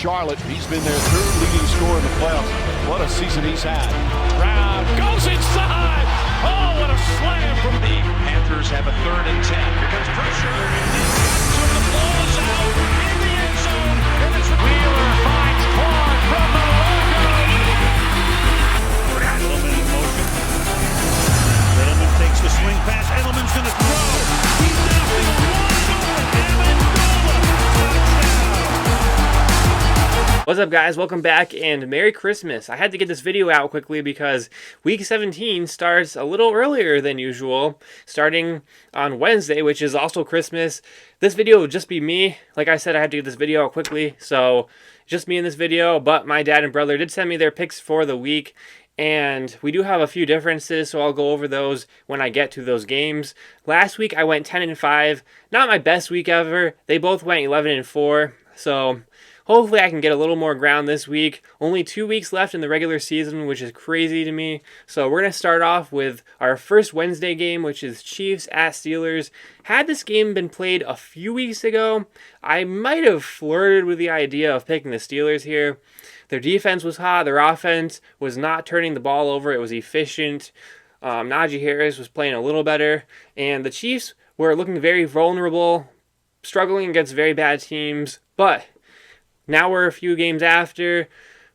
Charlotte. He's been their third leading scorer in the playoffs. What a season he's had. Brown goes inside. Oh, what a slam from the Panthers have a 3rd and 10. Here comes pressure. So the ball is out in the end zone. And it's Wheeler finds Claude from the logo. Edelman in motion. Edelman takes the swing pass. Edelman's going to throw. He's knocked it wide open. Amendola. Touchdown. What's up, guys? Welcome back and Merry Christmas. I had to get this video out quickly because week 17 starts a little earlier than usual, starting on Wednesday, which is also Christmas. This video will just be me. Like I said, I had to get this video out quickly, so just me in this video, but my dad and brother did send me their picks for the week, and we do have a few differences, so I'll go over those when I get to those games. Last week I went 10-5, not my best week ever. They both went 11-4, so hopefully I can get a little more ground this week. Only 2 weeks left in the regular season, which is crazy to me. So we're going to start off with our first Wednesday game, which is Chiefs at Steelers. Had this game been played a few weeks ago, I might have flirted with the idea of picking the Steelers here. Their defense was hot. Their offense was not turning the ball over. It was efficient. Najee Harris was playing a little better. And the Chiefs were looking very vulnerable, struggling against very bad teams. But now we're a few games after.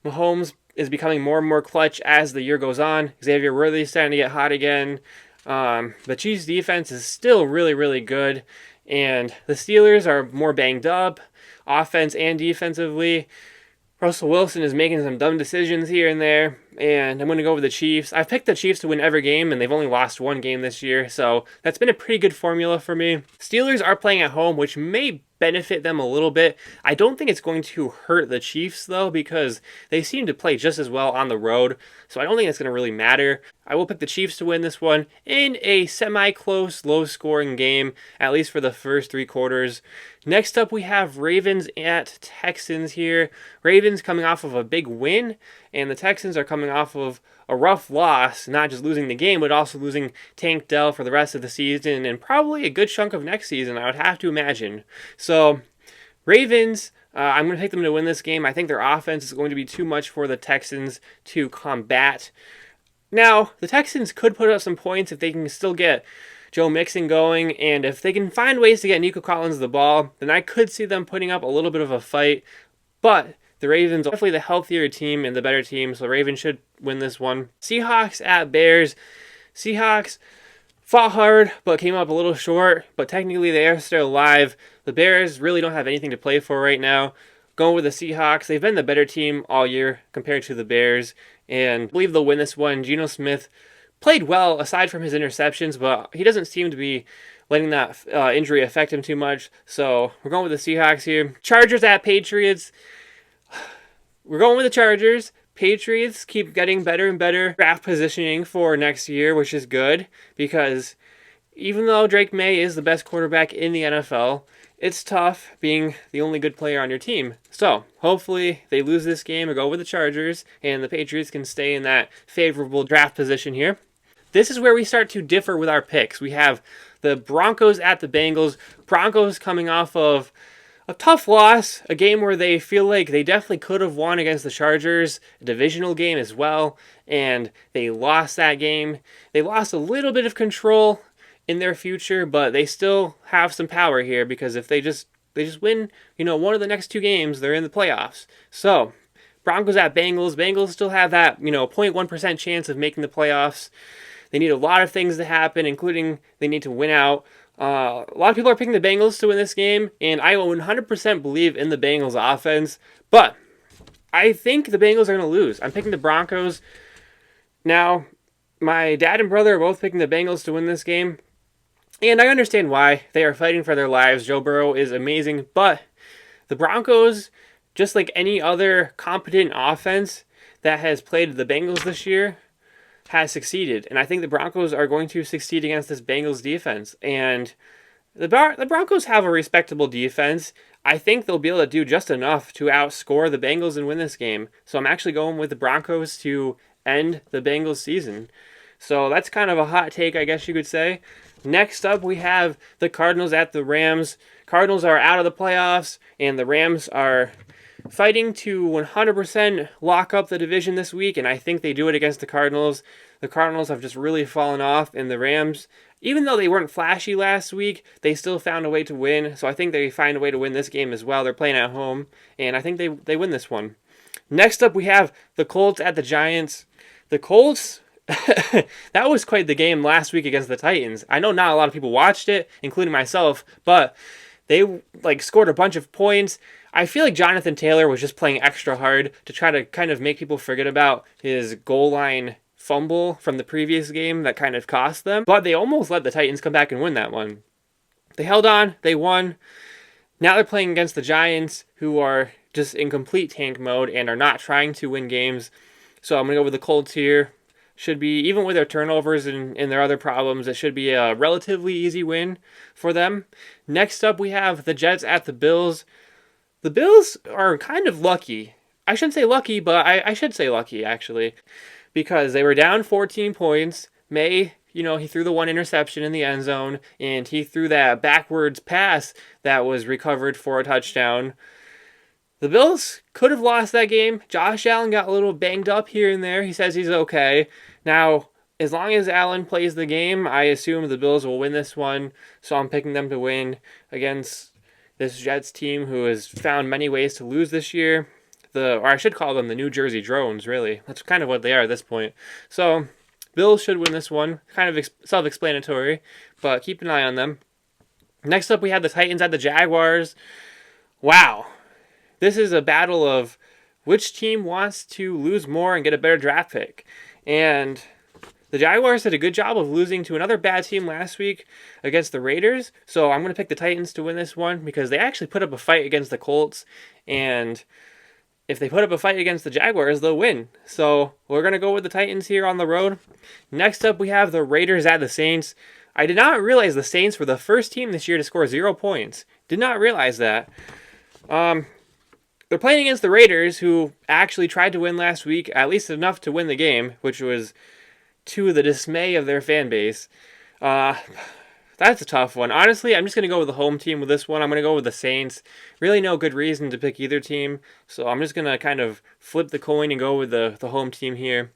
Mahomes is becoming more and more clutch as the year goes on. Xavier Worthy's starting to get hot again. The Chiefs' defense is still really, really good. And the Steelers are more banged up, offense and defensively. Russell Wilson is making some dumb decisions here and there, and I'm going to go with the Chiefs. I've picked the Chiefs to win every game, and they've only lost one game this year, so that's been a pretty good formula for me. Steelers are playing at home, which may benefit them a little bit. I don't think it's going to hurt the Chiefs, though, because they seem to play just as well on the road, so I don't think it's going to really matter. I will pick the Chiefs to win this one in a semi-close, low-scoring game, at least for the first 3 quarters. Next up, we have Ravens at Texans here. Ravens coming off of a big win, and the Texans are coming off of a rough loss, not just losing the game, but also losing Tank Dell for the rest of the season, and probably a good chunk of next season, I would have to imagine. So, Ravens, I'm going to pick them to win this game. I think their offense is going to be too much for the Texans to combat. Now, the Texans could put up some points if they can still get Joe Mixon going, and if they can find ways to get Nico Collins the ball, then I could see them putting up a little bit of a fight. But the Ravens are definitely the healthier team and the better team, so the Ravens should win this one. Seahawks at Bears. Seahawks fought hard, but came up a little short, but technically they are still alive. The Bears really don't have anything to play for right now. Going with the Seahawks, they've been the better team all year compared to the Bears, and I believe they'll win this one. Geno Smith played well aside from his interceptions, but he doesn't seem to be letting that injury affect him too much, so we're going with the Seahawks here. Chargers at Patriots. We're going with the Chargers. Patriots keep getting better and better draft positioning for next year, which is good, because even though Drake May is the best quarterback in the NFL, it's tough being the only good player on your team. So, hopefully they lose this game or go with the Chargers, and the Patriots can stay in that favorable draft position here. This is where we start to differ with our picks. We have the Broncos at the Bengals. Broncos coming off of a tough loss, a game where they feel like they definitely could have won against the Chargers, a divisional game as well, and they lost that game. They lost a little bit of control in their future, but they still have some power here, because if they just win, one of the next 2 games, they're in the playoffs. So, Broncos at Bengals. Bengals still have that, 0.1% chance of making the playoffs. They need a lot of things to happen, including they need to win out. A lot of people are picking the Bengals to win this game, and I 100% believe in the Bengals offense, but I think the Bengals are going to lose. I'm picking the Broncos. Now, my dad and brother are both picking the Bengals to win this game, and I understand why. They are fighting for their lives. Joe Burrow is amazing, but the Broncos, just like any other competent offense that has played the Bengals this year, has succeeded, and I think the Broncos are going to succeed against this Bengals defense, and the Broncos have a respectable defense. I think they'll be able to do just enough to outscore the Bengals and win this game, so I'm actually going with the Broncos to end the Bengals season. So that's kind of a hot take, I guess you could say. Next up, we have the Cardinals at the Rams. Cardinals are out of the playoffs, and the Rams are fighting to 100% lock up the division this week, and I think they do it against the Cardinals. The Cardinals have just really fallen off, and the Rams, even though they weren't flashy last week, they still found a way to win. So I think they find a way to win this game as well. They're playing at home, and I think they win this one. Next up, we have the Colts at the Giants. The Colts, that was quite the game last week against the Titans. I know not a lot of people watched it, including myself, but they scored a bunch of points. I feel like Jonathan Taylor was just playing extra hard to try to kind of make people forget about his goal line fumble from the previous game that kind of cost them. But they almost let the Titans come back and win that one. They held on. They won. Now they're playing against the Giants, who are just in complete tank mode and are not trying to win games. So I'm going to go with the Colts here. Should be, even with their turnovers and their other problems, it should be a relatively easy win for them. Next up, we have the Jets at the Bills. The Bills are kind of lucky. I shouldn't say lucky, but I should say lucky, actually, because they were down 14 points. May, he threw the one interception in the end zone, and he threw that backwards pass that was recovered for a touchdown. The Bills could have lost that game. Josh Allen got a little banged up here and there. He says he's okay. Now, as long as Allen plays the game, I assume the Bills will win this one. So I'm picking them to win against this Jets team who has found many ways to lose this year. Or I should call them the New Jersey Drones, really. That's kind of what they are at this point. So, Bills should win this one. Kind of self-explanatory, but keep an eye on them. Next up, we have the Titans at the Jaguars. Wow. This is a battle of which team wants to lose more and get a better draft pick. And the Jaguars did a good job of losing to another bad team last week against the Raiders. So I'm going to pick the Titans to win this one because they actually put up a fight against the Colts. And if they put up a fight against the Jaguars, they'll win. So we're going to go with the Titans here on the road. Next up, we have the Raiders at the Saints. I did not realize the Saints were the first team this year to score 0 points. Did not realize that. They're playing against the Raiders, who actually tried to win last week, at least enough to win the game, which was to the dismay of their fan base. That's a tough one. Honestly, I'm just going to go with the home team with this one. I'm going to go with the Saints. Really no good reason to pick either team, so I'm just going to kind of flip the coin and go with the home team here.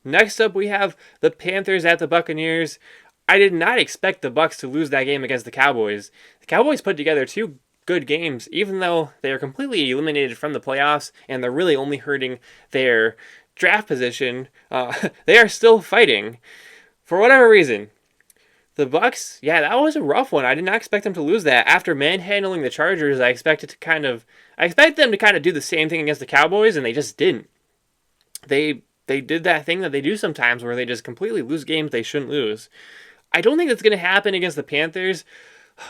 Next up, we have the Panthers at the Buccaneers. I did not expect the Bucs to lose that game against the Cowboys. The Cowboys put together two good games, even though they are completely eliminated from the playoffs and they're really only hurting their draft position. They are still fighting for whatever reason. The Bucs, yeah, that was a rough one. I did not expect them to lose that. After manhandling the Chargers, I expected them to kind of do the same thing against the Cowboys, and they just didn't. They did that thing that they do sometimes where they just completely lose games they shouldn't lose. I don't think that's going to happen against the Panthers.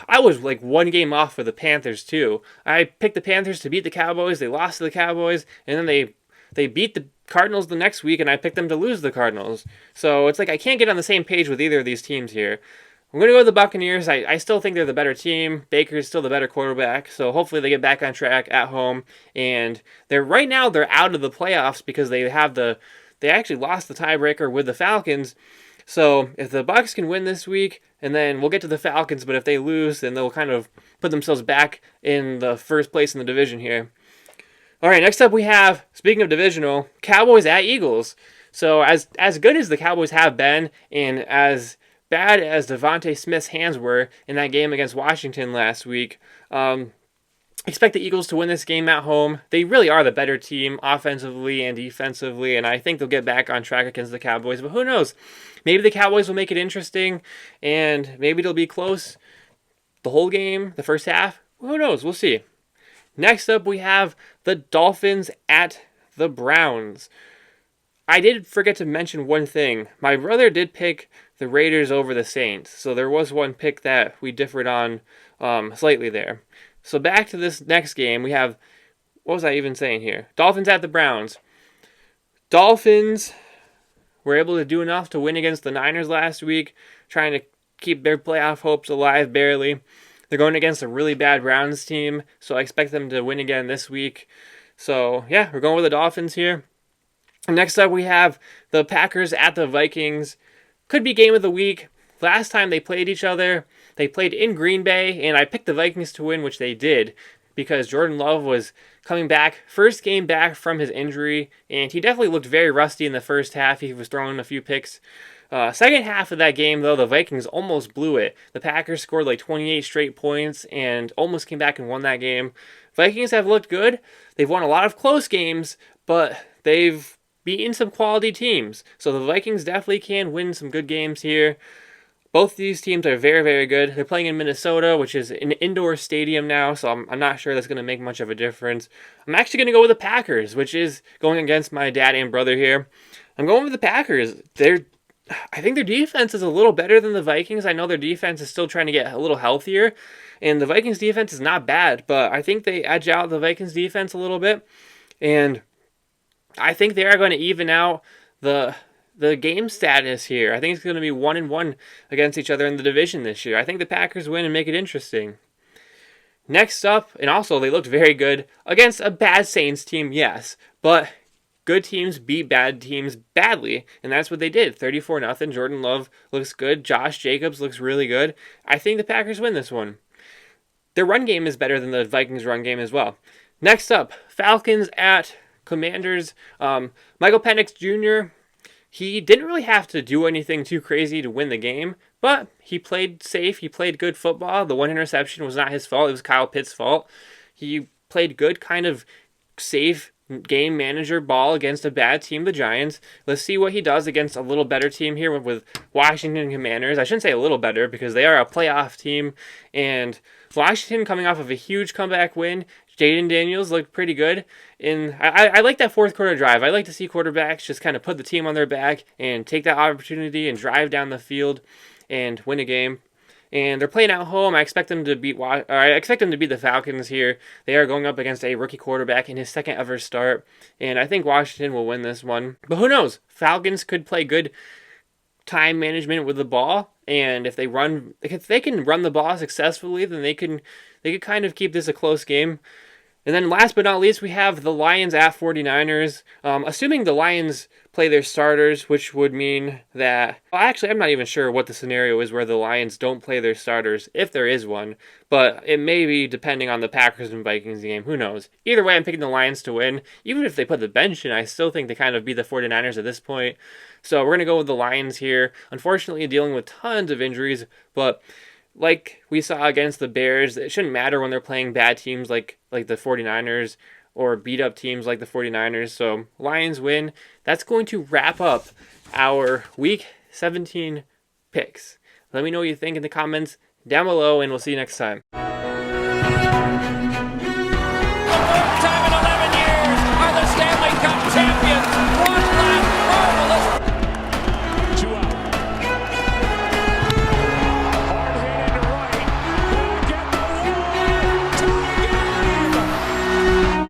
I was one game off for the Panthers too. I picked the Panthers to beat the Cowboys. They lost to the Cowboys, and then they beat the Cardinals the next week, and I picked them to lose the Cardinals. So it's I can't get on the same page with either of these teams here. I'm going to go with the Buccaneers. I still think they're the better team. Baker's still the better quarterback, so hopefully they get back on track at home. And right now they're out of the playoffs because they actually lost the tiebreaker with the Falcons. So if the Bucs can win this week, and then we'll get to the Falcons, but if they lose, then they'll kind of put themselves back in the first place in the division here. All right, next up we have, speaking of divisional, Cowboys at Eagles. So as good as the Cowboys have been, and as bad as Devontae Smith's hands were in that game against Washington last week, expect the Eagles to win this game at home. They really are the better team offensively and defensively, and I think they'll get back on track against the Cowboys, but who knows? Maybe the Cowboys will make it interesting, and maybe it'll be close the whole game, the first half. Who knows? We'll see. Next up, we have the Dolphins at the Browns. I did forget to mention one thing. My brother did pick the Raiders over the Saints, so there was one pick that we differed on slightly there. So back to this next game, we have, what was I even saying here? Dolphins at the Browns. Dolphins were able to do enough to win against the Niners last week, trying to keep their playoff hopes alive barely. They're going against a really bad Browns team, so I expect them to win again this week. So, yeah, we're going with the Dolphins here. And next up, we have the Packers at the Vikings. Could be game of the week. Last time they played each other, they played in Green Bay, and I picked the Vikings to win, which they did. because Jordan Love was coming back, first game back from his injury, and he definitely looked very rusty in the first half. He was throwing a few picks. Second half of that game, though, the Vikings almost blew it. The Packers scored like 28 straight points and almost came back and won that game. Vikings have looked good. They've won a lot of close games, but they've beaten some quality teams. So the Vikings definitely can win some good games here. Both these teams are very, very good. They're playing in Minnesota, which is an indoor stadium now, so I'm not sure that's going to make much of a difference. I'm actually going to go with the Packers, which is going against my dad and brother here. I'm going with the Packers. I think their defense is a little better than the Vikings. I know their defense is still trying to get a little healthier, and the Vikings defense is not bad, but I think they edge out the Vikings defense a little bit, and I think they are going to even out the game status here. I think it's going to be 1-1 against each other in the division this year. I think the Packers win and make it interesting. Next up, and also they looked very good against a bad Saints team, yes, but good teams beat bad teams badly, and that's what they did. 34-0. Jordan Love looks good. Josh Jacobs looks really good. I think the Packers win this one. Their run game is better than the Vikings' run game as well. Next up, Falcons at Commanders. Michael Penix Jr., he didn't really have to do anything too crazy to win the game, but he played safe. He played good football. The one interception was not his fault. It was Kyle Pitts' fault. He played good, kind of safe game manager ball against a bad team, the Giants. Let's see what he does against a little better team here with Washington Commanders. I shouldn't say a little better because they are a playoff team, and Washington coming off of a huge comeback win. Jaden Daniels looked pretty good. I like that fourth quarter drive. I like to see quarterbacks just kind of put the team on their back and take that opportunity and drive down the field and win a game. And they're playing at home. I expect them to beat the Falcons here. They are going up against a rookie quarterback in his second ever start, and I think Washington will win this one. But who knows? Falcons could play good time management with the ball, and if they can run the ball successfully, then they could kind of keep this a close game. And then last but not least, we have the Lions at 49ers. Assuming the Lions play their starters, which would mean that... Well, actually, I'm not even sure what the scenario is where the Lions don't play their starters, if there is one. But it may be depending on the Packers and Vikings game. Who knows? Either way, I'm picking the Lions to win. Even if they put the bench in, I still think they kind of beat the 49ers at this point. So we're going to go with the Lions here. Unfortunately, dealing with tons of injuries, but... like we saw against the Bears, it shouldn't matter when they're playing bad teams like the 49ers or beat up teams like the 49ers. So Lions win. That's going to wrap up our Week 17 picks. Let me know what you think in the comments down below, and we'll see you next time.